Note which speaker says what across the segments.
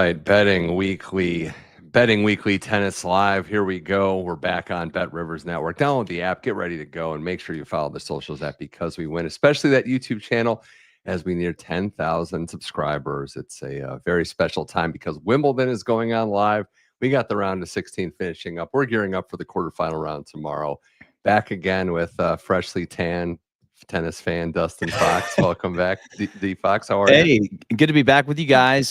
Speaker 1: right, betting weekly tennis live. Here we go. We're back on Bet Rivers Network. Download the app, get ready to go, and make sure you follow the socials at Because We Win, especially that YouTube channel as we near 10,000 subscribers. It's a very special time because Wimbledon is going on live. We got the round of 16 finishing up. We're gearing up for the quarterfinal round tomorrow. Back again with freshly tan tennis fan Dustin Fox. Welcome back, D Fox. How are you?
Speaker 2: Hey, good to be back with you guys.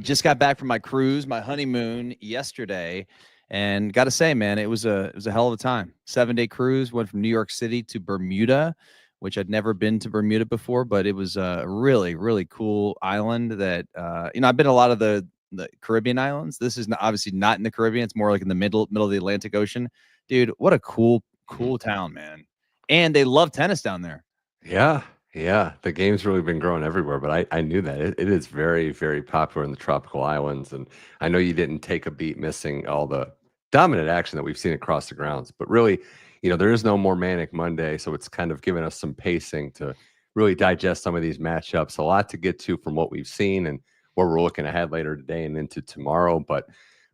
Speaker 2: Just got back from my cruise, my honeymoon yesterday, and got to say, man, it was a hell of a time. 7-day cruise. Went from New York City to Bermuda, which I'd never been to Bermuda before, but it was a really, really cool island. That I've been to a lot of the Caribbean islands. This is obviously not in the Caribbean. It's more like in the middle of the Atlantic Ocean. Dude, what a cool town, man. And they love tennis down there.
Speaker 1: Yeah. The game's really been growing everywhere, but I knew that. It is very, very popular in the tropical islands. And I know you didn't take a beat missing all the dominant action that we've seen across the grounds. But really, there is no more Manic Monday. So it's kind of given us some pacing to really digest some of these matchups. A lot to get to from what we've seen and where we're looking ahead later today and into tomorrow. But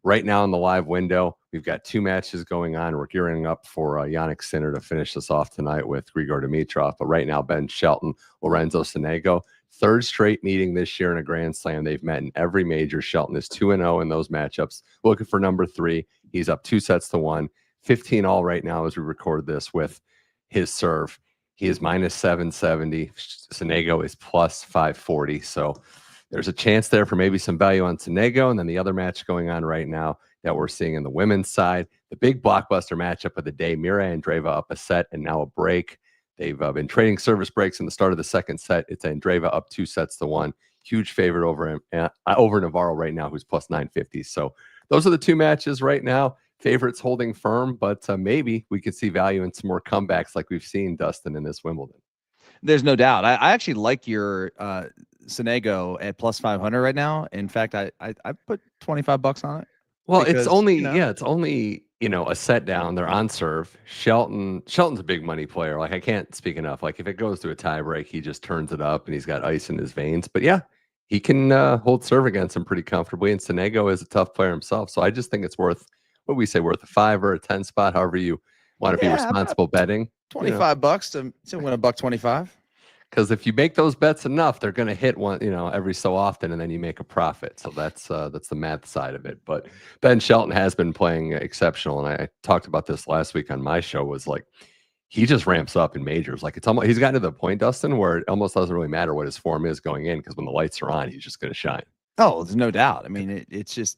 Speaker 1: right now in the live window, we've got 2 matches going on. We're gearing up for Jannik Sinner to finish this off tonight with Grigor Dimitrov. But right now, Ben Shelton, Lorenzo Sonego, 3rd straight meeting this year in a Grand Slam. They've met in every major. Shelton is 2-0 in those matchups. Looking for number 3. He's up 2-1, 15 all right now as we record this with his serve. He is minus 770. Sonego is plus 540. So there's a chance there for maybe some value on Sonego. And then the other match going on right now that we're seeing in the women's side, the big blockbuster matchup of the day, Mirra and Andreeva up a set and now a break. They've been trading service breaks in the start of the second set. It's Andreeva up 2-1. Huge favorite over Navarro right now, who's plus 950. So those are the 2 matches right now. Favorites holding firm, but maybe we could see value in some more comebacks like we've seen, Dustin, in this Wimbledon.
Speaker 2: There's no doubt. I actually like your Sonego at plus 500 right now. In fact, I put $25 on it.
Speaker 1: Well, because, it's only a set down. They're on serve. Shelton's a big money player. Like, I can't speak enough. Like, if it goes to a tie break, he just turns it up and he's got ice in his veins. But yeah, he can hold serve against him pretty comfortably. And Sonego is a tough player himself. So I just think it's worth a 5 or a 10 spot, however you want to be responsible betting.
Speaker 2: $25 to win $1.25.
Speaker 1: Because if you make those bets enough, they're going to hit one, every so often, and then you make a profit. So that's the math side of it. But Ben Shelton has been playing exceptional, and I talked about this last week on my show. Was like he just ramps up in majors. Like, it's almost, he's gotten to the point, Dustin, where it almost doesn't really matter what his form is going in, because when the lights are on, he's just going to shine.
Speaker 2: Oh, there's no doubt. I mean, it's just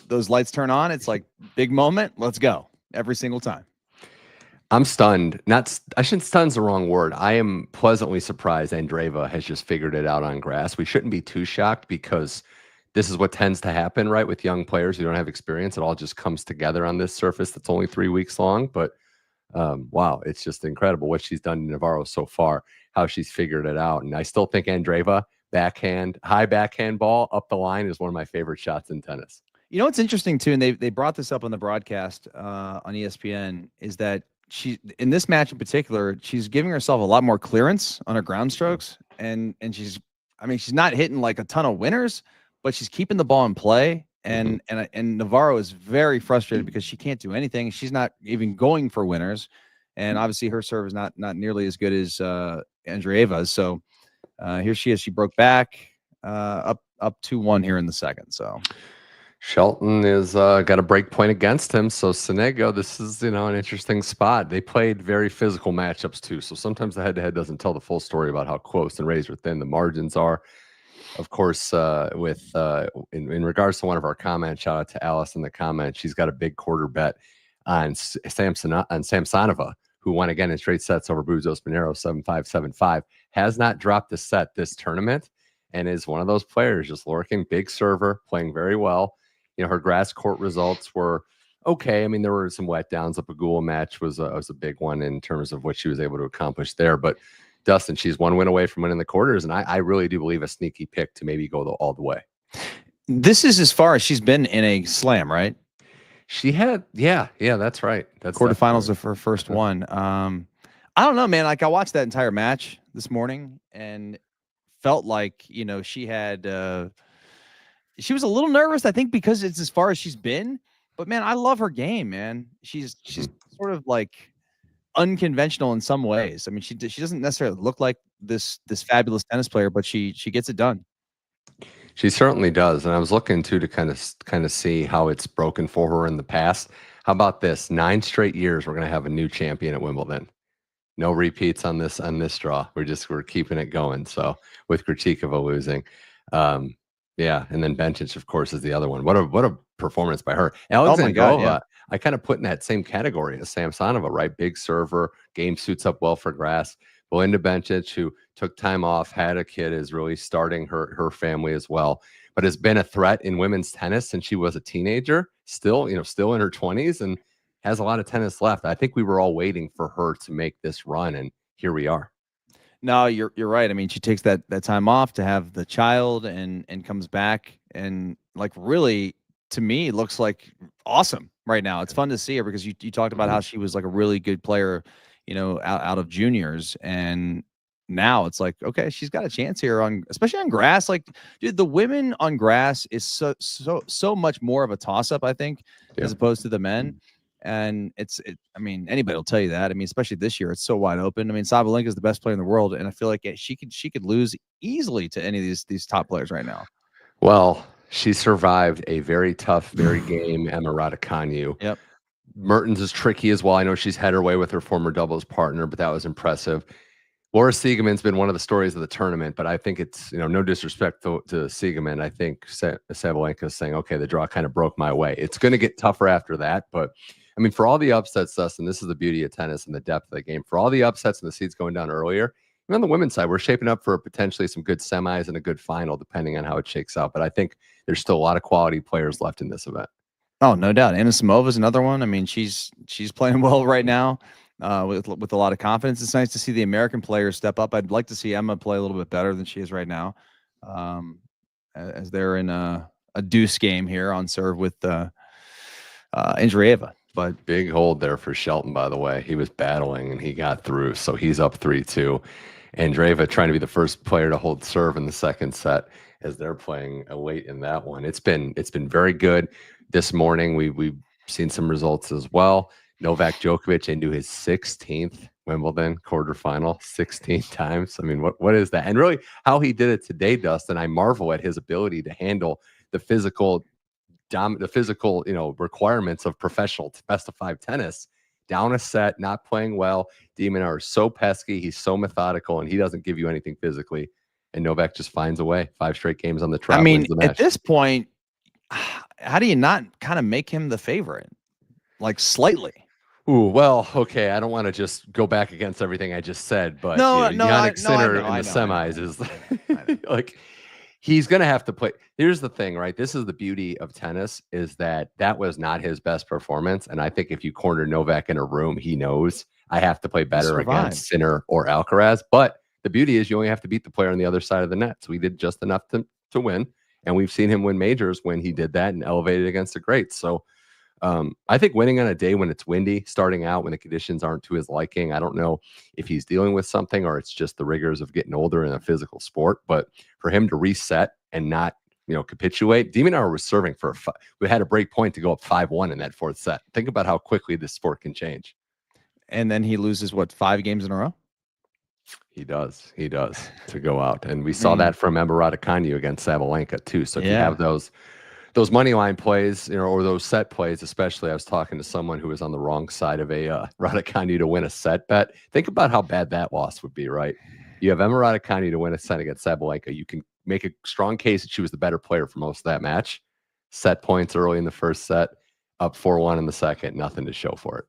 Speaker 2: those lights turn on. It's like big moment. Let's go every single time.
Speaker 1: I'm stunned. Stunned's the wrong word. I am pleasantly surprised Andreeva has just figured it out on grass. We shouldn't be too shocked because this is what tends to happen, right? With young players who don't have experience, it all just comes together on this surface that's only 3 weeks long. But wow, it's just incredible what she's done to Navarro so far, how she's figured it out. And I still think Andreeva, high backhand ball up the line is one of my favorite shots in tennis.
Speaker 2: You know what's interesting too, and they brought this up on the broadcast on ESPN, is that she, in this match in particular, she's giving herself a lot more clearance on her ground strokes, and she's not hitting like a ton of winners, but she's keeping the ball in play. And Navarro is very frustrated because she can't do anything. She's not even going for winners, and obviously her serve is not nearly as good as Andreeva's. So here she is. She broke back up 2-1 here in the second. So
Speaker 1: Shelton is got a break point against him. So Sonego, this is an interesting spot. They played very physical matchups too. So sometimes the head-to-head doesn't tell the full story about how close and razor thin the margins are. Of course, in regards to one of our comments, shout out to Alice in the comments. She's got a big quarter bet on Samsonova, who won again in straight sets over Bouzas Maneiro 7-5, 7-5. Has not dropped a set this tournament and is one of those players just lurking, big server, playing very well. Her grass court results were okay. I mean, there were some letdowns. The Pagula match was a big one in terms of what she was able to accomplish there. But Dustin, she's 1 win away from winning the quarters, and I really do believe a sneaky pick to maybe go all the way.
Speaker 2: This is as far as she's been in a slam, right?
Speaker 1: She had, yeah, that's right. That's
Speaker 2: quarterfinals of her first one. I don't know, man. Like, I watched that entire match this morning and felt like she had She was a little nervous, I think, because it's as far as she's been. But man, I love her game, man. She's sort of like unconventional in some ways. I mean, she doesn't necessarily look like this fabulous tennis player, but she gets it done.
Speaker 1: She certainly does, and I was looking too to kind of see how it's broken for her in the past. How about this? 9 straight years we're going to have a new champion at Wimbledon. No repeats on this draw. We're keeping it going. So with Krejcikova losing, yeah, and then Bencic, of course, is the other one. What a performance by her.
Speaker 2: Oh my God,
Speaker 1: Alexandrova,
Speaker 2: yeah.
Speaker 1: I kind of put in that same category as Samsonova, right? Big server, game suits up well for grass. Belinda Bencic, who took time off, had a kid, is really starting her family as well, but has been a threat in women's tennis since she was a teenager. Still in her 20s, and has a lot of tennis left. I think we were all waiting for her to make this run, and here we are.
Speaker 2: No, you're right. I mean, she takes that time off to have the child and comes back, and like really, to me, it looks like awesome right now. It's fun to see her because you talked about how she was like a really good player, out of juniors, and now it's like, okay, she's got a chance here especially on grass. Like, dude, the women on grass is so much more of a toss up, I think, as opposed to the men. And I mean, anybody will tell you that. I mean, especially this year, it's so wide open. I mean, Sabalenka is the best player in the world, and I feel like she could lose easily to any of these top players right now.
Speaker 1: Well, she survived a very tough, very game Emma Raducanu.
Speaker 2: Yep.
Speaker 1: Mertens is tricky as well. I know she's had her way with her former doubles partner, but that was impressive. Laura Siegemund's been one of the stories of the tournament, but I think it's, no disrespect to Siegemund. I think Sabalenka is saying, okay, the draw kind of broke my way. It's going to get tougher after that. But I mean, for all the upsets, Dustin, this is the beauty of tennis and the depth of the game. For all the upsets and the seeds going down earlier, even on the women's side, we're shaping up for potentially some good semis and a good final, depending on how it shakes out. But I think there's still a lot of quality players left in this event.
Speaker 2: Oh, no doubt. Anisimova is another one. I mean, she's playing well right now. With a lot of confidence. It's nice to see the American players step up. I'd like to see Emma play a little bit better than she is right now, as they're in a deuce game here on serve with Andreeva. But
Speaker 1: big hold there for Shelton, by the way. He was battling and he got through, so he's up 3-2. Andreeva trying to be the first player to hold serve in the second set as they're playing late in that one. It's been very good. This morning we've seen some results as well. Novak Djokovic into his 16th Wimbledon quarterfinal, 16 times. I mean, what is that? And really how he did it today, Dustin, I marvel at his ability to handle the physical, requirements of professional best of 5 tennis. Down a set, not playing well. Minaur is so pesky. He's so methodical, and he doesn't give you anything physically. And Novak just finds a way. 5 straight games on the trot.
Speaker 2: I mean,
Speaker 1: wins the match.
Speaker 2: At this point, how do you not kind of make him the favorite? Like slightly.
Speaker 1: Ooh, well, okay. I don't want to just go back against everything I just said, but Jannik Sinner in the semis is like he's going to have to play. Here's the thing, right? This is the beauty of tennis is that was not his best performance. And I think if you corner Novak in a room, he knows I have to play better against Sinner or Alcaraz. But the beauty is you only have to beat the player on the other side of the net. So he did just enough to win. And we've seen him win majors when he did that and elevated against the greats. So I think winning on a day when it's windy, starting out when the conditions aren't to his liking, I don't know if he's dealing with something or it's just the rigors of getting older in a physical sport. But for him to reset and not, capitulate, Minaur was serving we had a break point to go up 5-1 in that 4th set. Think about how quickly this sport can change.
Speaker 2: And then he loses, 5 games in a row?
Speaker 1: He does to go out. And we saw that from Emma Raducanu against Sabalenka too. So if you have those money line plays, or those set plays, especially, I was talking to someone who was on the wrong side of a Raducanu to win a set bet. Think about how bad that loss would be, right? You have Emma Raducanu to win a set against Sabalenka. You can make a strong case that she was the better player for most of that match. Set points early in the first set, up 4-1 in the second, nothing to show for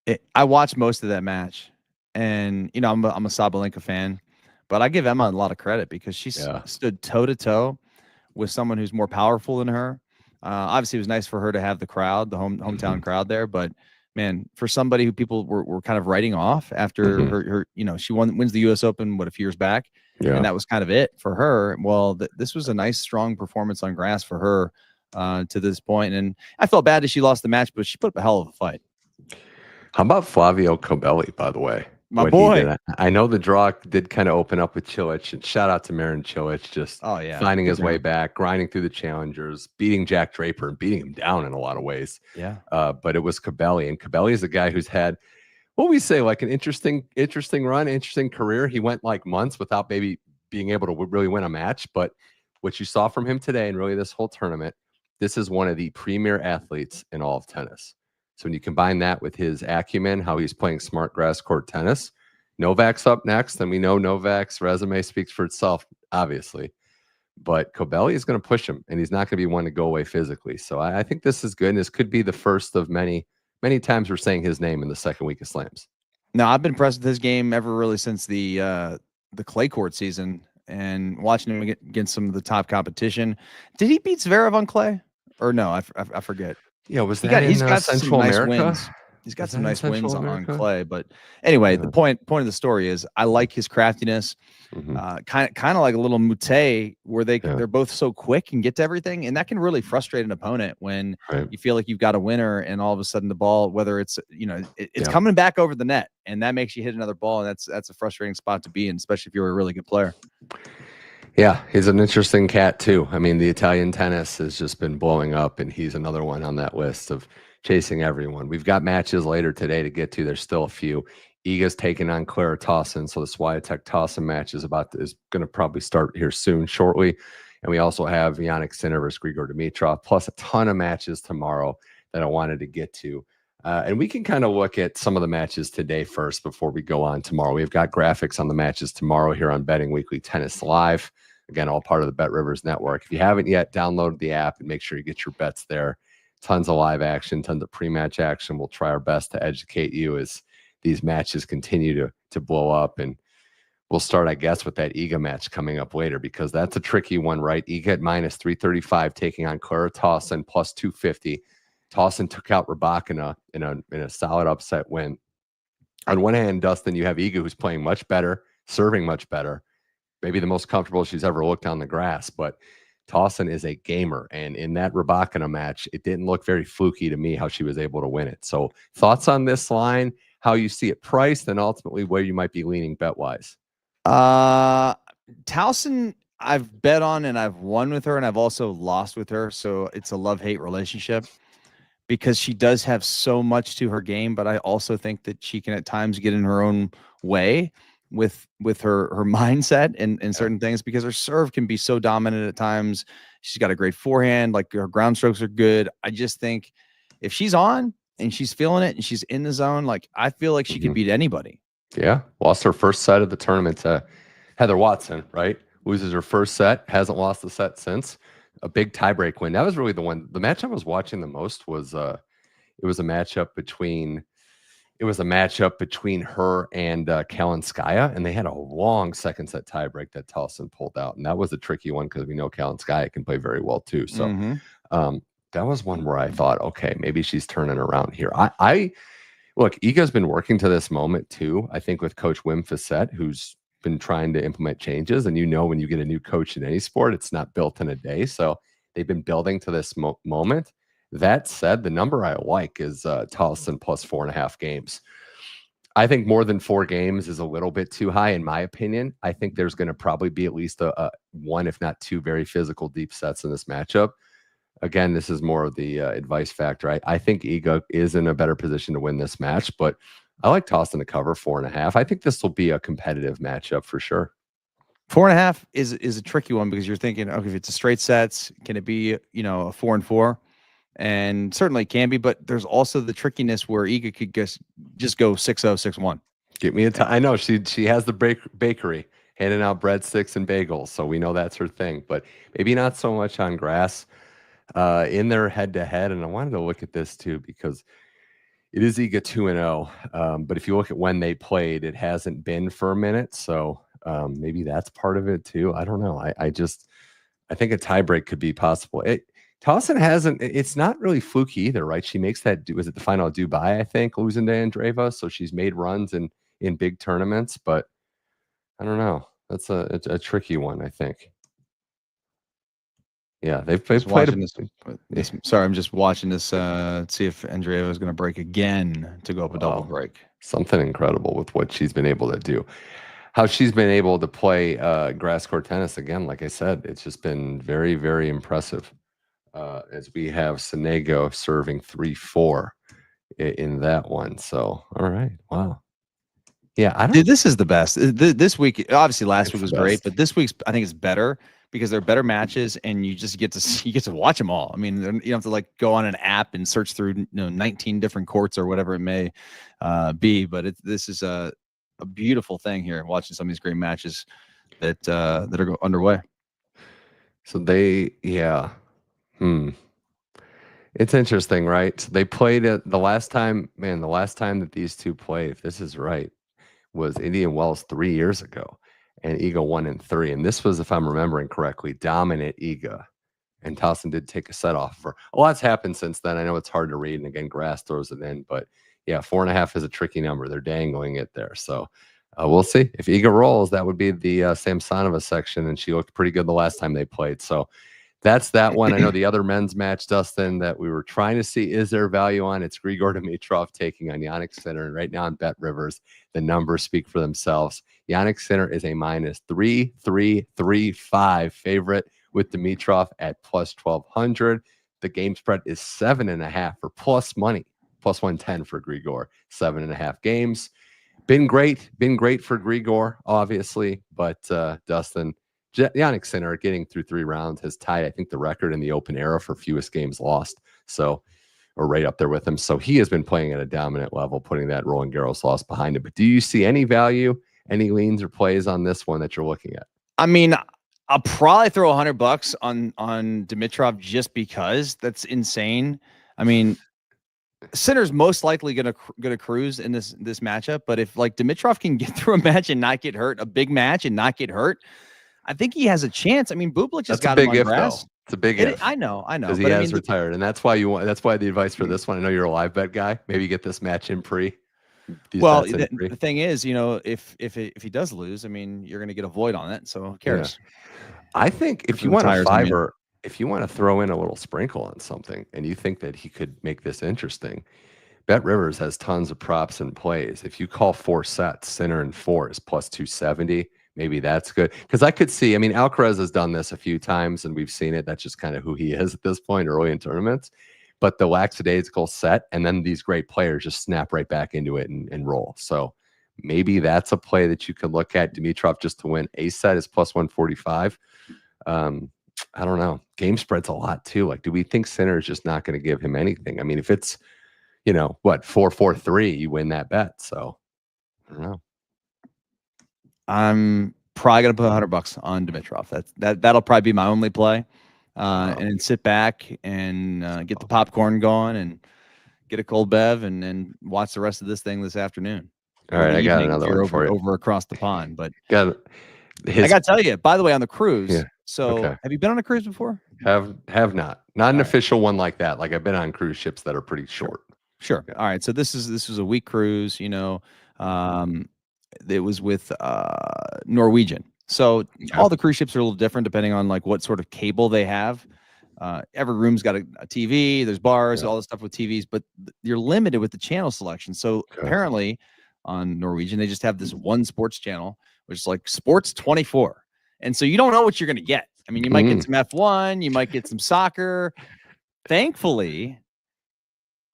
Speaker 2: it. I watched most of that match, and I'm a Sabalenka fan, but I give Emma a lot of credit because she stood toe to toe with someone who's more powerful than her. Obviously, it was nice for her to have the crowd, the hometown crowd there. But man, for somebody who people were kind of writing off after her, she wins the U.S. Open a few years back, and that was kind of it for her. Well, this was a nice, strong performance on grass for her to this point. And I felt bad that she lost the match, but she put up a hell of a fight.
Speaker 1: How about Flavio Cobolli, by the way?
Speaker 2: My
Speaker 1: what he
Speaker 2: boy.
Speaker 1: did. I know the draw did kind of open up with Cillic, and shout out to Marin Cillic, just
Speaker 2: Oh yeah,
Speaker 1: finding
Speaker 2: good
Speaker 1: his
Speaker 2: for
Speaker 1: way
Speaker 2: him.
Speaker 1: back, grinding through the challengers, beating Jack Draper and beating him down in a lot of ways.
Speaker 2: Yeah.
Speaker 1: But it was Cobolli, and Cobolli is a guy who's had what we say like an interesting run, interesting career. He went like months without maybe being able to really win a match, but what you saw from him today and really this whole tournament, this is one of the premier athletes in all of tennis. So when you combine that with his acumen, how he's playing smart grass court tennis, Novak's up next, and we know Novak's resume speaks for itself, obviously. But Cobolli is going to push him, and he's not going to be one to go away physically. So I think this is good, and this could be the first of many times we're saying his name in the second week of slams.
Speaker 2: No, I've been impressed with his game ever really since the clay court season and watching him against some of the top competition. Did he beat Zverev on clay or no? I forget.
Speaker 1: Yeah, was that
Speaker 2: He's got
Speaker 1: Central
Speaker 2: some nice
Speaker 1: America?
Speaker 2: wins. He's got
Speaker 1: Was
Speaker 2: some
Speaker 1: that in
Speaker 2: nice
Speaker 1: Central
Speaker 2: wins on
Speaker 1: America?
Speaker 2: clay. But anyway,
Speaker 1: Yeah.
Speaker 2: the point of the story is I like his craftiness. Kind of like a little Mute where they're both so quick and get to everything, and that can really frustrate an opponent when you feel like you've got a winner and all of a sudden the ball, whether it's it's coming back over the net, and that makes you hit another ball, and that's a frustrating spot to be in, especially if you're a really good player.
Speaker 1: Yeah, he's an interesting cat too. I mean, the Italian tennis has just been blowing up, and he's another one on that list of chasing everyone. We've got matches later today to get to. There's still a few. Iga's taking on Clara Tauson, so the Swiatek Tauson match is going to probably start here soon, shortly. And we also have Jannik Sinner versus Grigor Dimitrov, plus a ton of matches tomorrow that I wanted to get to. And we can kind of look at some of the matches today first before we go on tomorrow. We've got graphics on the matches tomorrow here on Betting Weekly Tennis Live. Again, all part of the Bet Rivers Network. If you haven't yet, download the app and make sure you get your bets there. Tons of live action, tons of pre-match action. We'll try our best to educate you as these matches continue to blow up. And we'll start, I guess, with that Iga match coming up later, because that's a tricky one, right? Iga at minus 335 taking on Clara Tauson plus 250. Tauson took out Raducanu in a solid upset win. On one hand, Dustin, you have Iga, who's playing much better, serving much better, maybe the most comfortable she's ever looked on the grass. But Tauson is a gamer, and in that Raducanu match, it didn't look very fluky to me how she was able to win it. So thoughts on this line, how you see it priced, and ultimately where you might be leaning bet-wise?
Speaker 2: Tauson, I've bet on and I've won with her, and I've also lost with her. So it's a love-hate relationship because she does have so much to her game, but I also think that she can at times get in her own way with her mindset and certain things, because her serve can be so dominant at times. She's got a great forehand, like her ground strokes are good. I just think if she's on and she's feeling it and she's in the zone, like I feel like she could beat anybody.
Speaker 1: Yeah, lost her first set of the tournament to Heather Watson, right? Loses her first set, hasn't lost the set since. A big tiebreak win. That was really the match I was watching the most was it was a matchup between her and Kalinskaya, and they had a long second set tiebreak that Tauson pulled out, and that was a tricky one because we know Kalinskaya can play very well too. So that was one where I thought, okay, maybe she's turning around here. I look, Iga's been working to this moment too. I think with Coach Wim Fissette, who's been trying to implement changes, and when you get a new coach in any sport, it's not built in a day. So they've been building to this moment. That said, the number I like is Tauson plus 4.5 games. I think more than 4 games is a little bit too high, in my opinion. I think there's going to probably be at least a 1, if not 2, very physical deep sets in this matchup. Again, this is more of the advice factor. I think Iga is in a better position to win this match, but I like Tauson to cover 4.5. I think this will be a competitive matchup for sure.
Speaker 2: 4.5 is a tricky one because you're thinking, okay, if it's a straight sets, can it be a 4-4? And certainly it can be, but there's also the trickiness where Iga could just go 6-0, 6-1.
Speaker 1: Get me I know she has the bakery handing out breadsticks and bagels, so we know that's her thing, but maybe not so much on grass. In their head-to-head, and I wanted to look at this too because it is Iga 2-0, but if you look at when they played, it hasn't been for a minute, so maybe that's part of it too. I don't know. I think a tiebreak could be possible. Tauson hasn't. It's not really fluky either, right? She makes that. Was it the final Dubai? I think losing to Andreeva, so she's made runs in big tournaments, but I don't know. That's a tricky one, I think. Yeah, they've
Speaker 2: Just
Speaker 1: played
Speaker 2: watching this. Sorry, I'm just watching this. See if Andreeva is going to break again to go up a double break.
Speaker 1: Something incredible with what she's been able to do. How she's been able to play grass court tennis again. Like I said, it's just been very, very impressive. As we have Sonego serving 3-4 in that one. So, all right, wow. Yeah, I don't.
Speaker 2: Dude, this is the best. This week, obviously, last week was
Speaker 1: the
Speaker 2: great,
Speaker 1: best.
Speaker 2: but this week's I think it's better because they're better matches, and you just get to watch them all. I mean, you don't have to like go on an app and search through 19 different courts or whatever it may be. But this is a beautiful thing here, watching some of these great matches that are underway.
Speaker 1: So yeah. It's interesting, right? So they played it the last time, man. The last time that these two played, if this is right, was Indian Wells 3 years ago, and Iga won in 3. And this was, if I'm remembering correctly, dominant Iga. And Tauson did take a set off of her. A lot's happened since then. I know it's hard to read, and again, grass throws it in. But yeah, 4.5 is a tricky number. They're dangling it there. So we'll see. If Iga rolls, that would be the Samsonova section, and she looked pretty good the last time they played. So that's that one. I know the other men's match, Dustin, that we were trying to see, is there value on? It's Grigor Dimitrov taking on Jannik Sinner. And right now on Bet Rivers, the numbers speak for themselves. Jannik Sinner is a minus 3.335 favorite with Dimitrov at plus 1,200. The game spread is 7.5 for plus money, plus 110 for Grigor. 7.5 games. Been great for Grigor, obviously, but Dustin, Jannik Sinner getting through 3 rounds has tied, I think, the record in the Open era for fewest games lost. So, or right up there with him. So he has been playing at a dominant level, putting that Roland Garros loss behind him. But do you see any value, any leans or plays on this one that you're looking at?
Speaker 2: I mean, I'll probably throw $100 on Dimitrov just because that's insane. I mean, Sinner's most likely gonna cruise in this matchup, but if like Dimitrov can get through a match and not get hurt, a big match and not get hurt, I think he has a chance. I mean, Bublik just got him on grass.
Speaker 1: Though. It's a big if.
Speaker 2: I know.
Speaker 1: Because he has retired, and that's why that's why the advice for this one. I know you're a live bet guy. Maybe get this match in pre.
Speaker 2: Well, the thing is, if he does lose, I mean, you're going to get a void on it. So who cares?
Speaker 1: Yeah. I think if you want a fiver, if you want to throw in a little sprinkle on something, and you think that he could make this interesting, Bet Rivers has tons of props and plays. If you call 4 sets, Sinner and 4 is plus 270. Maybe that's good. Because I could see, I mean, Alcaraz has done this a few times, and we've seen it. That's just kind of who he is at this point early in tournaments. But the lackadaisical set, and then these great players just snap right back into it and roll. So maybe that's a play that you could look at. Dimitrov just to win a set is plus 145. I don't know. Game spread's a lot too. Like, do we think Sinner is just not going to give him anything? I mean, if it's, 4-4-3, you win that bet. So I don't know.
Speaker 2: I'm probably gonna put $100 on Dimitrov. That'll probably be my only play, and then sit back and get the popcorn going and get a cold bev and then watch the rest of this thing this afternoon.
Speaker 1: All right, I got another one for you.
Speaker 2: Over across the pond, but
Speaker 1: I
Speaker 2: got to tell you. By the way, on the cruise. Yeah. So, have you been on a cruise before?
Speaker 1: Have not an official one like that. Like I've been on cruise ships that are pretty short.
Speaker 2: Sure. Yeah. All right. So this was a week cruise. It was with Norwegian. So all the cruise ships are a little different depending on like what sort of cable they have. Every room's got a TV. There's bars, all this stuff with TVs, but you're limited with the channel selection. So apparently on Norwegian, they just have this one sports channel, which is like Sports 24. And so you don't know what you're going to get. I mean, you might get some F1, you might get some soccer. Thankfully,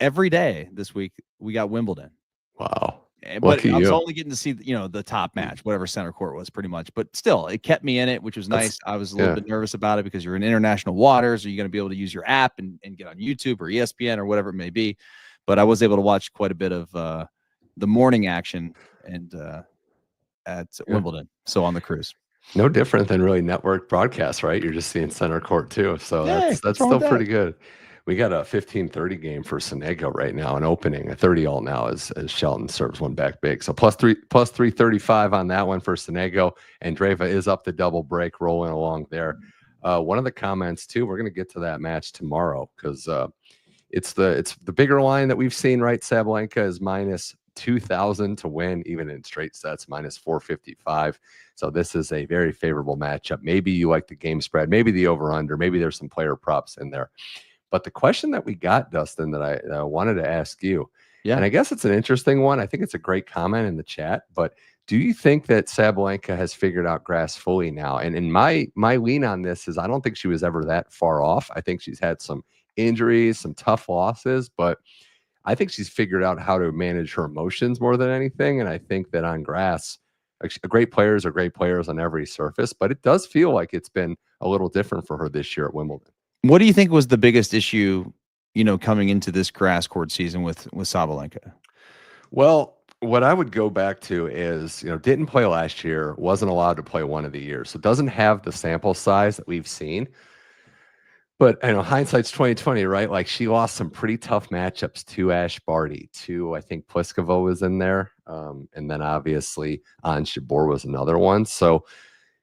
Speaker 2: every day this week, we got Wimbledon.
Speaker 1: Wow.
Speaker 2: But I was only getting to see, the top match, whatever center court was pretty much. But still, it kept me in it, which was nice. I was a little bit nervous about it because you're in international waters. Are you going to be able to use your app and get on YouTube or ESPN or whatever it may be? But I was able to watch quite a bit of the morning action and at Wimbledon. So on the cruise.
Speaker 1: No different than really network broadcasts, right? You're just seeing center court too. So that's still pretty good. We got a 15-30 game for Sonego right now, an opening, a 30-all now as Shelton serves one back big. So plus 335 on that one for Sonego. Andreeva is up the double break, rolling along there. One of the comments too, we're going to get to that match tomorrow because it's the bigger line that we've seen, right? Sabalenka is minus 2,000 to win, even in straight sets, minus 455. So this is a very favorable matchup. Maybe you like the game spread, maybe the over-under, maybe there's some player props in there. But the question that we got, Dustin, that I wanted to ask you, and I guess it's an interesting one. I think it's a great comment in the chat, but do you think that Sabalenka has figured out grass fully now? And in my lean on this is I don't think she was ever that far off. I think she's had some injuries, some tough losses, but I think she's figured out how to manage her emotions more than anything. And I think that on grass, great players are great players on every surface, but it does feel like it's been a little different for her this year at Wimbledon.
Speaker 2: What do you think was the biggest issue, coming into this grass court season with Sabalenka?
Speaker 1: Well, what I would go back to is, didn't play last year, wasn't allowed to play one of the years, so doesn't have the sample size that we've seen. But hindsight's 2020, right? Like she lost some pretty tough matchups to Ash Barty, to I think Pliskova was in there, and then obviously Jabeur was another one. So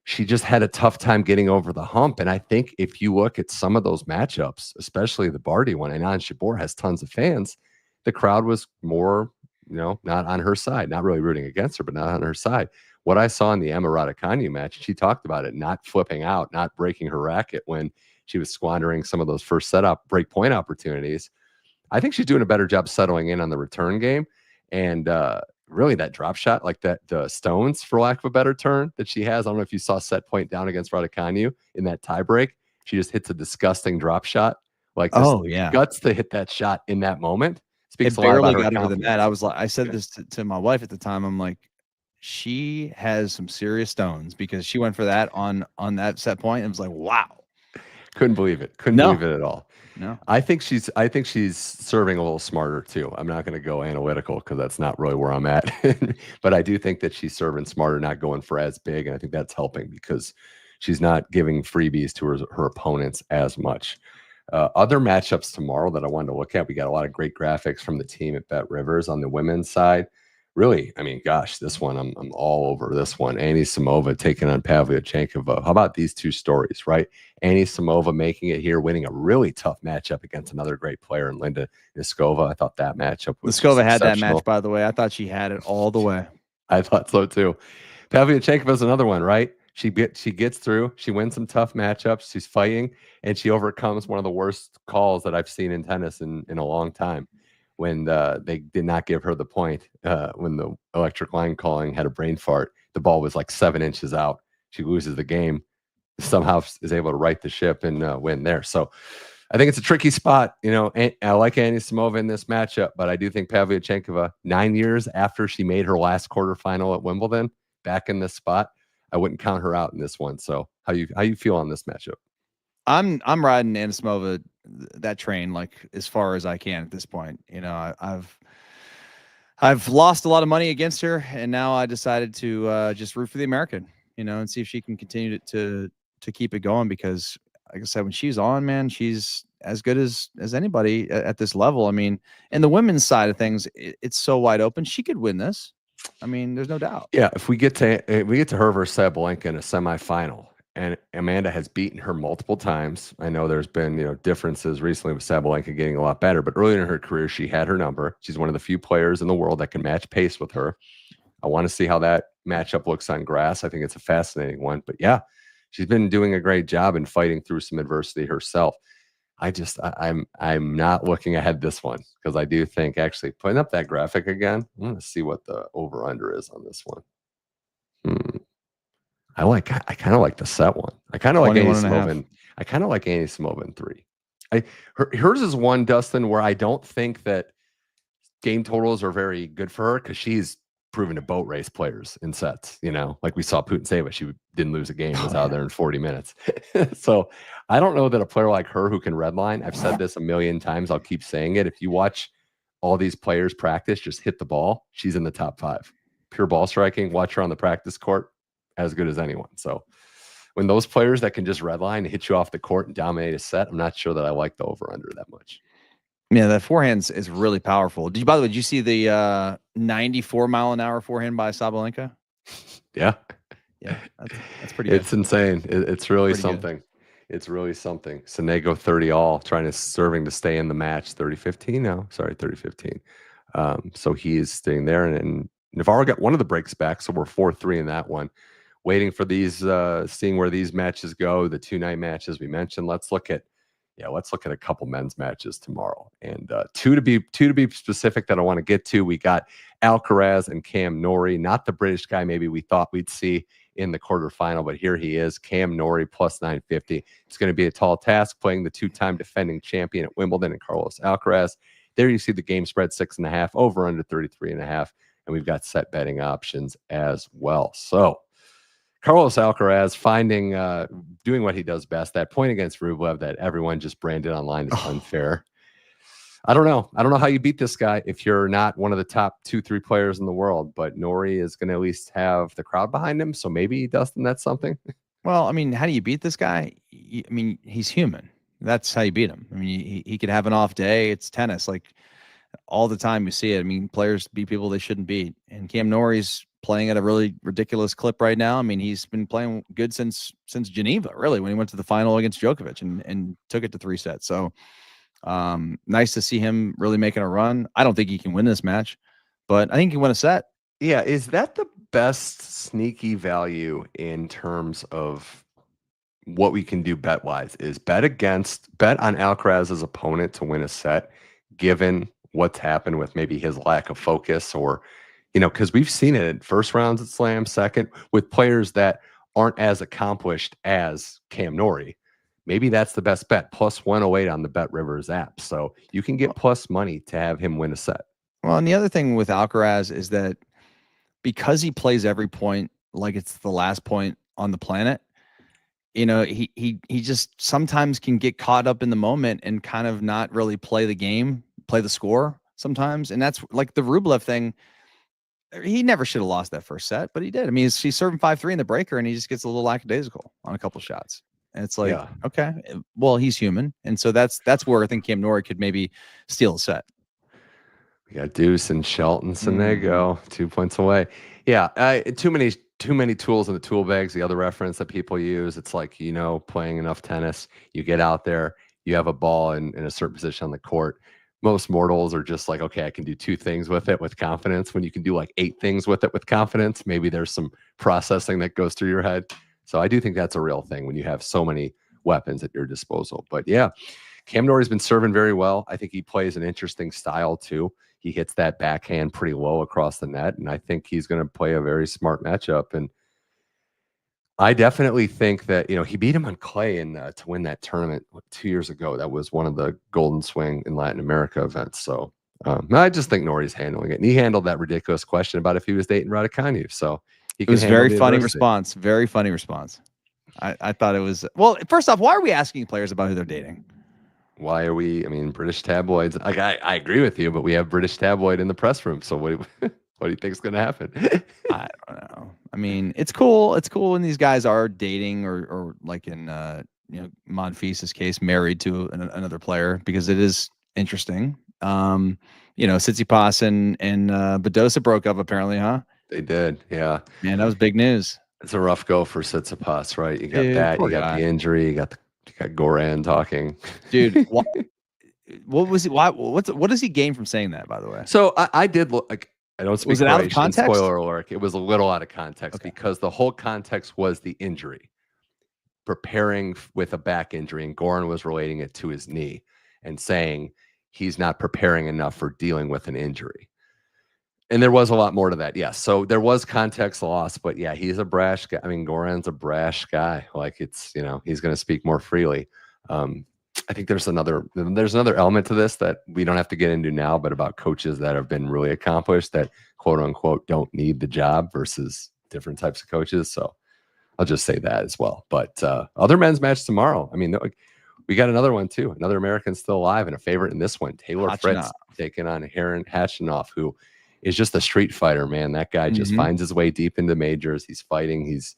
Speaker 1: she just had a tough time getting over the hump. And I think if you look at some of those matchups, especially the Barty one, and Jabeur has tons of fans, the crowd was more, not on her side, not really rooting against her, but not on her side. What I saw in the Emma Raducanu match, she talked about it, not flipping out, not breaking her racket when she was squandering some of those first setup break point opportunities. I think she's doing a better job settling in on the return game. And really that drop shot, like that stones, for lack of a better term, that she has. I don't know if you saw set point down against Raducanu in that tie break. She just hits a disgusting drop shot. Like, guts to hit that shot in that moment. Speaks a lot about her confidence.
Speaker 2: The net. I said this to my wife at the time. I'm like, she has some serious stones, because she went for that on that set point. And it was like, wow.
Speaker 1: Couldn't believe it. Couldn't believe it at all.
Speaker 2: No.
Speaker 1: I think she's serving a little smarter too. I'm not going to go analytical because that's not really where I'm at. But I do think that she's serving smarter, not going for as big. And I think that's helping because she's not giving freebies to her opponents as much. Other matchups tomorrow that I wanted to look at, we got a lot of great graphics from the team at Bet Rivers on the women's side. Really, I mean, gosh, this one, I'm all over this one. Anisimova taking on Pavlyuchenkova. How about these two stories, right? Anisimova making it here, winning a really tough matchup against another great player in Linda Niskova. I thought that matchup was
Speaker 2: Niskova had that match, by the way. I thought she had it all the way.
Speaker 1: I thought so too. Pavlyuchenkova is another one, right? She gets through. She wins some tough matchups. She's fighting, and she overcomes one of the worst calls that I've seen in tennis in a long time, when they did not give her the point, when the electric line calling had a brain fart. The ball was like 7 inches out. She loses the game, somehow is able to right the ship and win there. So I think it's a tricky spot. I like Anisimova in this matchup, but I do think Pavlyuchenkova, 9 years after she made her last quarterfinal at Wimbledon, back in this spot, I wouldn't count her out in this one. So how you feel on this matchup?
Speaker 2: I'm riding Anisimova that train like as far as I can at this point. I've lost a lot of money against her, and now I decided to just root for the American, and see if she can continue to keep it going, because like I said, when she's on, man, she's as good as anybody at this level. I mean, and the women's side of things, it's so wide open. She could win this. I mean, there's no doubt.
Speaker 1: Yeah, if we get to her versus Sabalenka in a semifinal, and Amanda has beaten her multiple times. I know there's been differences recently with Sabalenka getting a lot better, but earlier in her career, she had her number. She's one of the few players in the world that can match pace with her. I want to see how that matchup looks on grass. I think it's a fascinating one. But yeah, she's been doing a great job in fighting through some adversity herself. I'm not looking ahead this one, because I do think, actually putting up that graphic again, I'm going to see what the over under is on this one. I kind of like the set one. I kind of like Anisimova. I kind of like Anisimova in 3. Hers is one, Dustin, where I don't think that game totals are very good for her, because she's proven to boat race players in sets. Like we saw Putin she didn't lose a game, was out there in 40 minutes. So I don't know that a player like her who can redline. I've said this a million times. I'll keep saying it. If you watch all these players practice, just hit the ball, she's in the top 5. Pure ball striking. Watch her on the practice court, as good as anyone. So when those players that can just redline and hit you off the court and dominate a set, I'm not sure that I like the over under that much.
Speaker 2: Yeah, that forehand is really powerful. By the way, did you see the 94-mile-an-hour forehand by Sabalenka?
Speaker 1: Yeah,
Speaker 2: that's pretty good.
Speaker 1: It's insane. It's really something. Good. It's really something. Sonego 30 all, serving to stay in the match. 30-15 now. Sorry, 30-15. So he is staying there, and Navarro got one of the breaks back, so we're 4-3 in that one. Waiting for these, seeing where these matches go, the 2-night matches we mentioned. Let's look at a couple men's matches tomorrow, and two to be specific that I want to get to. We got Alcaraz and Cam Norrie, not the British guy maybe we thought we'd see in the quarterfinal, but here he is, Cam Norrie plus 950. It's going to be a tall task playing the two-time defending champion at Wimbledon and Carlos Alcaraz. There you see the game spread 6.5, over under 33.5, and we've got set betting options as well. So Carlos Alcaraz doing what he does best, that point against Rublev that everyone just branded online as unfair. I don't know how you beat this guy if you're not one of the top 2-3 players in the world, but Norrie is going to at least have the crowd behind him. So maybe, Dustin, that's something.
Speaker 2: Well, I mean, how do you beat this guy? I mean, he's human. That's how you beat him. I mean, he could have an off day. It's tennis. Like, all the time we see it. I mean, players beat people they shouldn't beat. And Cam Norrie's playing at a really ridiculous clip right now. I mean, he's been playing good since Geneva, really, when he went to the final against Djokovic and took it to 3 sets. So nice to see him really making a run. I don't think he can win this match, but I think he can win a set.
Speaker 1: Yeah, is that the best sneaky value in terms of what we can do bet-wise? Is bet on Alcaraz's opponent to win a set, given what's happened with maybe his lack of focus, or, because we've seen it in first rounds at Slam, second, with players that aren't as accomplished as Cam Norrie. Maybe that's the best bet, plus 108 on the Bet Rivers app. So you can get plus money to have him win a set.
Speaker 2: Well, and the other thing with Alcaraz is that because he plays every point like it's the last point on the planet, he just sometimes can get caught up in the moment and kind of not really play the score sometimes. And that's like the Rublev thing. He never should have lost that first set, but he did. I mean, he's serving 5-3 in the breaker, and he just gets a little lackadaisical on a couple shots. And it's like, okay, well, he's human. And so that's where I think Cam Norrie could maybe steal a set.
Speaker 1: We got Deuce and Shelton, Sonego, 2 points away. Yeah, too many tools in the tool bags. The other reference that people use, it's like, playing enough tennis, you get out there, you have a ball in a certain position on the court. Most mortals are just like, okay, I can do 2 things with it with confidence. When you can do like 8 things with it with confidence, maybe there's some processing that goes through your head. So I do think that's a real thing when you have so many weapons at your disposal. But yeah, Cam Norrie's been serving very well. I think he plays an interesting style too. He hits that backhand pretty low across the net, and I think he's going to play a very smart matchup. And I definitely think that, he beat him on clay to win that tournament 2 years ago. That was one of the Golden Swing in Latin America events. So I just think Norrie's handling it. And he handled that ridiculous question about if he was dating Raducanu. So
Speaker 2: it was very funny response. Very funny response. I thought it was, well, first off, why are we asking players about who they're dating?
Speaker 1: Why are we? I mean, British tabloids. Like, I agree with you, but we have British tabloid in the press room. So what do you think is going to happen?
Speaker 2: I don't know. I mean, it's cool. It's cool when these guys are dating or like in Monfils' case, married to another player, because it is interesting. Tsitsipas and Badosa broke up apparently, huh?
Speaker 1: They did, yeah.
Speaker 2: Man, that was big news.
Speaker 1: It's a rough go for Tsitsipas, right? You got that. You got the injury. You got Goran talking.
Speaker 2: Dude, what was it? What does he gain from saying that, by the way?
Speaker 1: So I did look like, I don't speak.
Speaker 2: Was it out of context?
Speaker 1: Spoiler alert. It was a little out of context because the whole context was the injury, preparing with a back injury, and Goran was relating it to his knee and saying he's not preparing enough for dealing with an injury. And there was a lot more to that. Yes. So there was context loss, but yeah, he's a brash guy. I mean, Goran's a brash guy. Like, it's, he's going to speak more freely. I think there's another element to this that we don't have to get into now, but about coaches that have been really accomplished that, quote unquote, don't need the job versus different types of coaches. So I'll just say that as well. But other men's match tomorrow. I mean, we got another one too. Another American still alive, and a favorite in this one, Taylor Fritz taking on Aaron Hachinov, who is just a street fighter, man. That guy just finds his way deep into majors. He's fighting his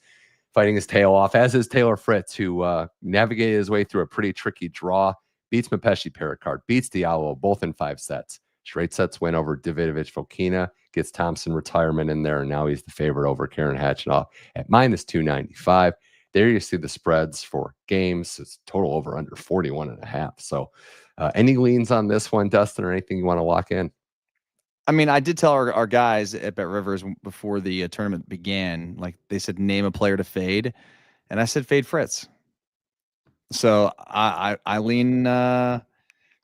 Speaker 1: tail off, as is Taylor Fritz, who navigated his way through a pretty tricky draw, beats Mapeshi Pericard, beats Diallo, both in 5 sets. Straight sets win over Davidovich Fokina, gets Thompson retirement in there, and now he's the favorite over Karen Hachinov at -295. There you see the spreads for games. It's total over under 41.5. So any leans on this one, Dustin, or anything you want to lock in?
Speaker 2: I mean, I did tell our guys at Bet Rivers before the tournament began, like they said, name a player to fade, and I said fade Fritz. So I lean Mr.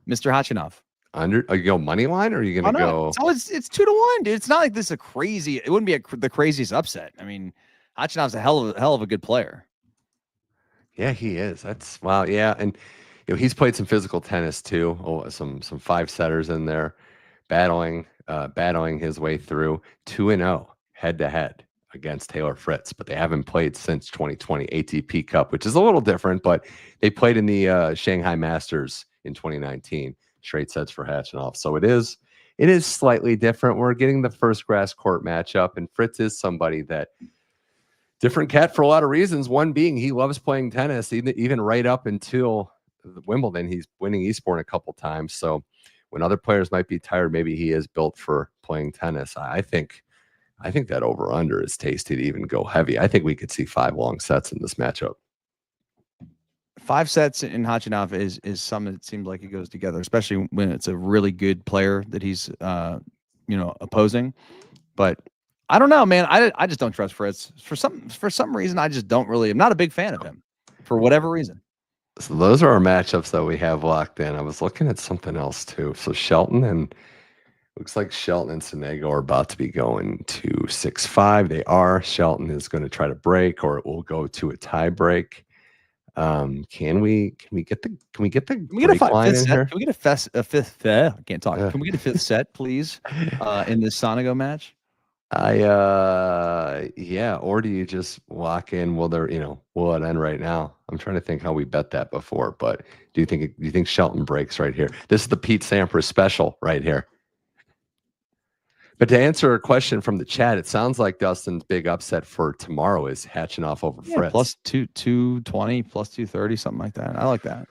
Speaker 2: Hachinov.
Speaker 1: Are you go money line, or are you
Speaker 2: Why
Speaker 1: going to
Speaker 2: not?
Speaker 1: go?
Speaker 2: So it's 2-1, dude. It's not like this is a crazy. It wouldn't be the craziest upset. I mean, Hachinov's a hell of a good player.
Speaker 1: Yeah, he is. That's wow. Yeah, and he's played some physical tennis too. Oh, some 5-setters in there, battling his way through 2-0 head to head against Taylor Fritz, but they haven't played since 2020 ATP Cup, which is a little different. But they played in the Shanghai Masters in 2019, straight sets for Hachinov. So it is slightly different. We're getting the first grass court matchup, and Fritz is somebody that. Different cat for a lot of reasons. One being he loves playing tennis, even right up until Wimbledon. He's winning Eastbourne a couple times. So when other players might be tired, maybe he is built for playing tennis. I think that over under is tasty to even go heavy. I think we could see 5 long sets in this matchup.
Speaker 2: 5 sets in Hachinov is something that seems like it goes together, especially when it's a really good player that he's opposing. But I don't know, man. I just don't trust Fritz for some reason. I just don't really. I'm not a big fan of him for whatever reason.
Speaker 1: So those are our matchups that we have locked in. I was looking at something else too. So Shelton and looks like Shelton and Sonego are about to be going to 6-5. They are. Shelton is going to try to break, or it will go to a tie break. Can we get the break line in here?
Speaker 2: Can we get a fifth? I can't talk.
Speaker 1: Yeah.
Speaker 2: Can we get a 5th set, please, in this Sonego match?
Speaker 1: Yeah, or do you just lock in? Will it end right now? I'm trying to think how we bet that before, but do you think Shelton breaks right here? This is the Pete Sampras special right here. But to answer a question from the chat, it sounds like Dustin's big upset for tomorrow is Hachinov over Fritz.
Speaker 2: Plus 220, plus 230, something like that. I like that.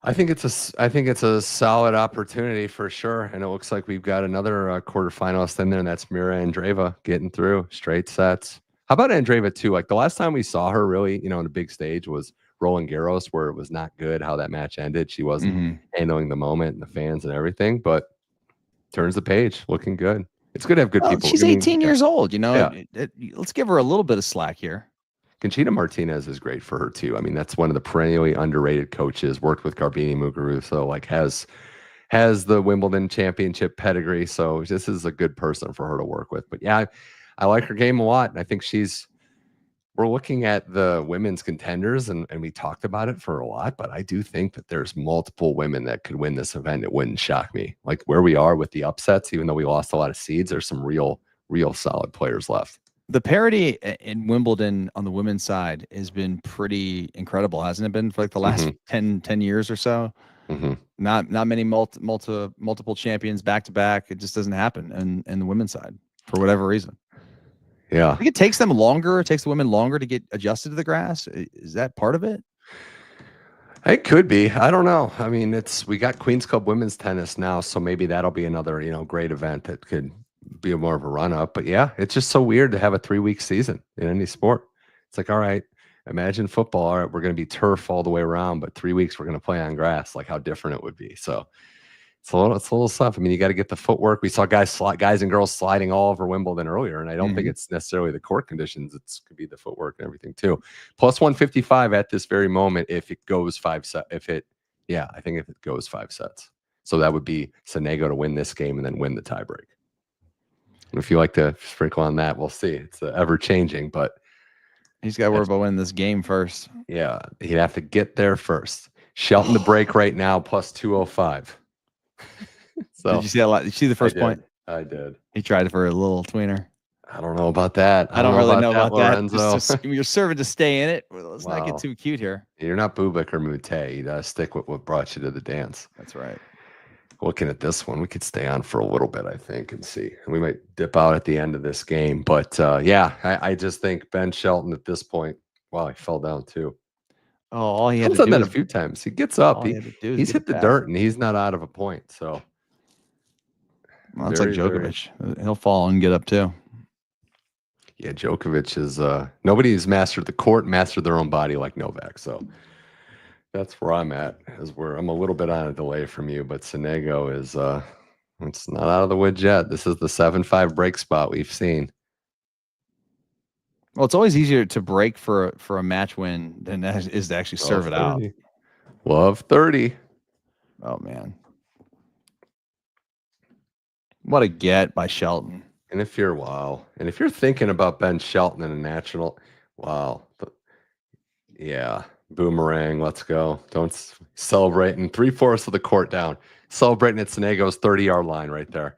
Speaker 1: I think it's a solid opportunity for sure, and it looks like we've got another quarterfinalist in there, and that's Mirra Andreeva getting through straight sets. How about Andreeva too? Like the last time we saw her really, on a big stage was Roland Garros, where it was not good how that match ended. She wasn't handling the moment and the fans and everything, but turns the page, looking good. It's good to have good people.
Speaker 2: She's 18 years old.
Speaker 1: Let's
Speaker 2: give her a little bit of slack here.
Speaker 1: Conchita Martinez is great for her too. I mean, that's one of the perennially underrated coaches. Worked with Garbini Muguruza, like has the Wimbledon championship pedigree. So this is a good person for her to work with. But yeah, I like her game a lot. And I think we're looking at the women's contenders, and we talked about it for a lot. But I do think that there's multiple women that could win this event. It wouldn't shock me. Like where we are with the upsets, even though we lost a lot of seeds, there's some real solid players left.
Speaker 2: The parity in Wimbledon on the women's side has been pretty incredible, hasn't it been, for like the last 10 years or so? Not many multiple champions back to back. It just doesn't happen in the women's side for whatever reason.
Speaker 1: Yeah,
Speaker 2: I think it takes them longer. It takes the women longer to get adjusted to the grass. Is that part of it?
Speaker 1: It could be. I don't know. I mean, we got Queens Club women's tennis now, so maybe that'll be another great event that could be more of a run up. But yeah, it's just so weird to have a 3-week season in any sport. It's like, all right, imagine football. All right, we're going to be turf all the way around, but 3 weeks we're going to play on grass. Like how different it would be. So it's a little stuff. I mean, you got to get the footwork. We saw guys and girls sliding all over Wimbledon earlier, and I don't think it's necessarily the court conditions. It's could be the footwork and everything too. Plus 155 at this very moment if it goes 5 sets. I think if it goes 5 sets. So that would be Sonego to win this game and then win the tiebreak. If you like to sprinkle on that, we'll see. It's ever changing, but
Speaker 2: he's got to worry about winning this game first.
Speaker 1: Yeah, he'd have to get there first. Shelton to break right now, plus 205. So
Speaker 2: did you see that? Did you see the first point?
Speaker 1: I did.
Speaker 2: He tried for a little tweener.
Speaker 1: I don't know about that.
Speaker 2: I don't really know about that.
Speaker 1: Lorenzo.
Speaker 2: You're serving to stay in it. Let's not get too cute here.
Speaker 1: You're not Bubik or Mute. You gotta stick with what brought you to the dance.
Speaker 2: That's right.
Speaker 1: Looking at this one, we could stay on for a little bit, I think, and see. And we might dip out at the end of this game. But I just think Ben Shelton at this point, wow, he fell down too.
Speaker 2: Oh, all he had
Speaker 1: He's
Speaker 2: to
Speaker 1: done
Speaker 2: do
Speaker 1: that a few times. He gets up. He's hit the dirt, and he's not out of a point. So
Speaker 2: it's like Djokovic. He'll fall and get up too.
Speaker 1: Yeah, Djokovic is nobody's mastered the court, mastered their own body like Novak. So that's where I'm at. I'm a little bit on a delay from you, but Sonego is It's not out of the woods yet. This is the 7-5 break spot we've seen.
Speaker 2: Well, it's always easier to break for a match win than it is to actually serve it out.
Speaker 1: Love 30.
Speaker 2: Oh, man. What a get by Shelton.
Speaker 1: And if you're thinking about Ben Shelton in a national, yeah, boomerang, let's go. Don't celebrating 3/4 of the court down. Celebrating at Sonego's 30-yard line right there.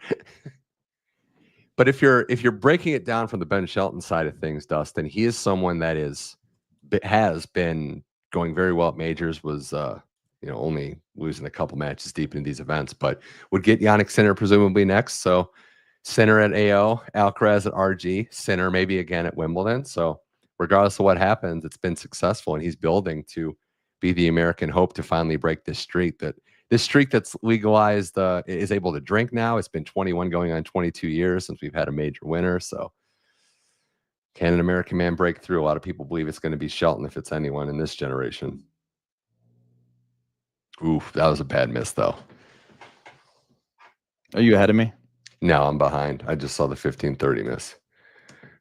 Speaker 1: But if you're breaking it down from the Ben Shelton side of things, Dustin, he is someone that has been going very well at majors, was only losing a couple matches deep into these events, but would get Jannik Sinner presumably next. So Sinner at AO, Alcaraz at RG, Sinner maybe again at Wimbledon. So regardless of what happens, it's been successful, and he's building to be the American hope to finally break this streak that's legalized, is able to drink now. It's been 21 going on 22 years since we've had a major winner. So can an American man break through? A lot of people believe it's going to be Shelton if it's anyone in this generation. Oof, that was a bad miss, though.
Speaker 2: Are you ahead of me?
Speaker 1: No, I'm behind. I just saw the 15-30 miss.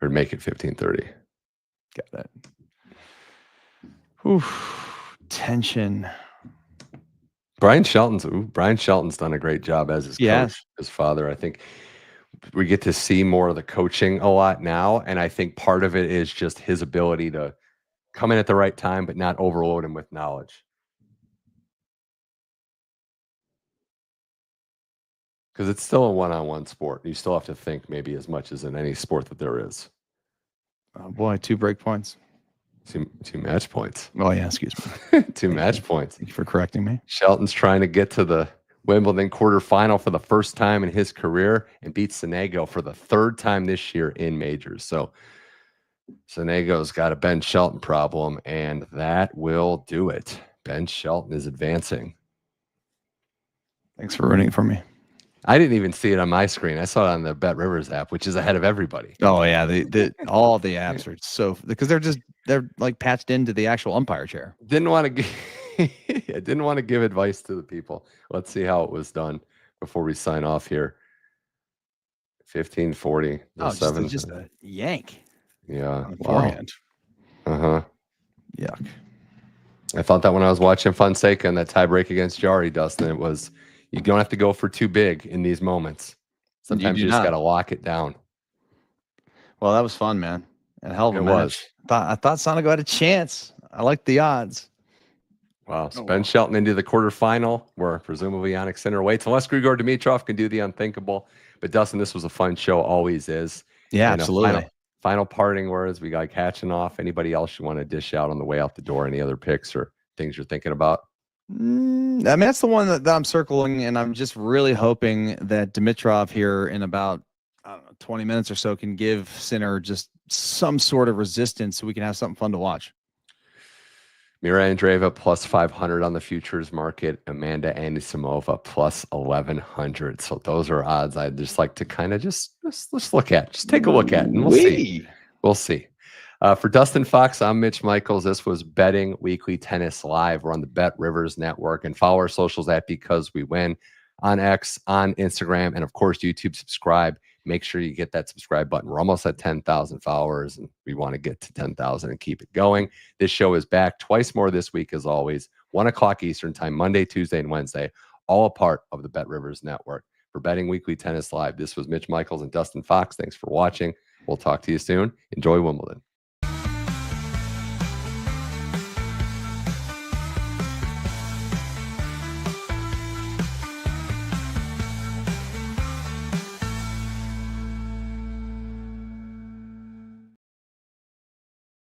Speaker 1: Or make it 15-30.
Speaker 2: Got it. Oof, tension.
Speaker 1: Brian Shelton's done a great job as his coach, his father. I think we get to see more of the coaching a lot now, and I think part of it is just his ability to come in at the right time but not overload him with knowledge. Because it's still a one-on-one sport. You still have to think maybe as much as in any sport that there is.
Speaker 2: Oh boy, 2 break points.
Speaker 1: Two match points.
Speaker 2: Oh yeah, excuse me.
Speaker 1: 2 match points.
Speaker 2: Thank you for correcting me.
Speaker 1: Shelton's trying to get to the Wimbledon quarterfinal for the first time in his career and beats Sonego for the 3rd time this year in majors. So Sonego's got a Ben Shelton problem, and that will do it. Ben Shelton is advancing.
Speaker 2: Thanks for ruining it for me.
Speaker 1: I didn't even see it on my screen. I saw it on the Bet Rivers app, which is ahead of everybody.
Speaker 2: Oh yeah, all the apps are so, because they're like patched into the actual umpire chair.
Speaker 1: Didn't want to give advice to the people. Let's see how it was done before we sign off here. 15-40.
Speaker 2: Just a yank.
Speaker 1: Yeah.
Speaker 2: Forehand.
Speaker 1: Uh-huh.
Speaker 2: Yuck.
Speaker 1: I thought that when I was watching Fonseca and that tie break against Jari, Dustin, it was, you don't have to go for too big in these moments. Sometimes you just got to lock it down.
Speaker 2: Well, that was fun, man. And hell of a match. I thought Sonego had a chance. I liked the odds.
Speaker 1: Wow. So Ben Shelton into the quarterfinal, where presumably Jannik Sinner waits, unless Grigor Dimitrov can do the unthinkable. But Dustin, this was a fun show. Always is.
Speaker 2: Yeah, absolutely.
Speaker 1: Final parting words. We got catching off. Anybody else you want to dish out on the way out the door? Any other picks or things you're thinking about?
Speaker 2: I mean, that's the one that I'm circling, and I'm just really hoping that Dimitrov here in about 20 minutes or so can give Sinner just some sort of resistance so we can have something fun to watch.
Speaker 1: Mirra Andreeva plus 500 on the futures market. Amanda Anisimova plus 1100. So those are odds I'd just like to kind of just look at. Just take a look at, and we'll see. We'll see. For Dustin Fox, I'm Mitch Michaels. This was Betting Weekly Tennis Live. We're on the Bet Rivers Network, and follow our socials at Because We Win on X, on Instagram, and of course YouTube. Subscribe. Make sure you get that subscribe button. We're almost at 10,000 followers, and we want to get to 10,000 and keep it going. This show is back twice more this week, as always, 1 o'clock Eastern time, Monday, Tuesday, and Wednesday, all a part of the Bet Rivers Network. For Betting Weekly Tennis Live, this was Mitch Michaels and Dustin Fox. Thanks for watching. We'll talk to you soon. Enjoy Wimbledon.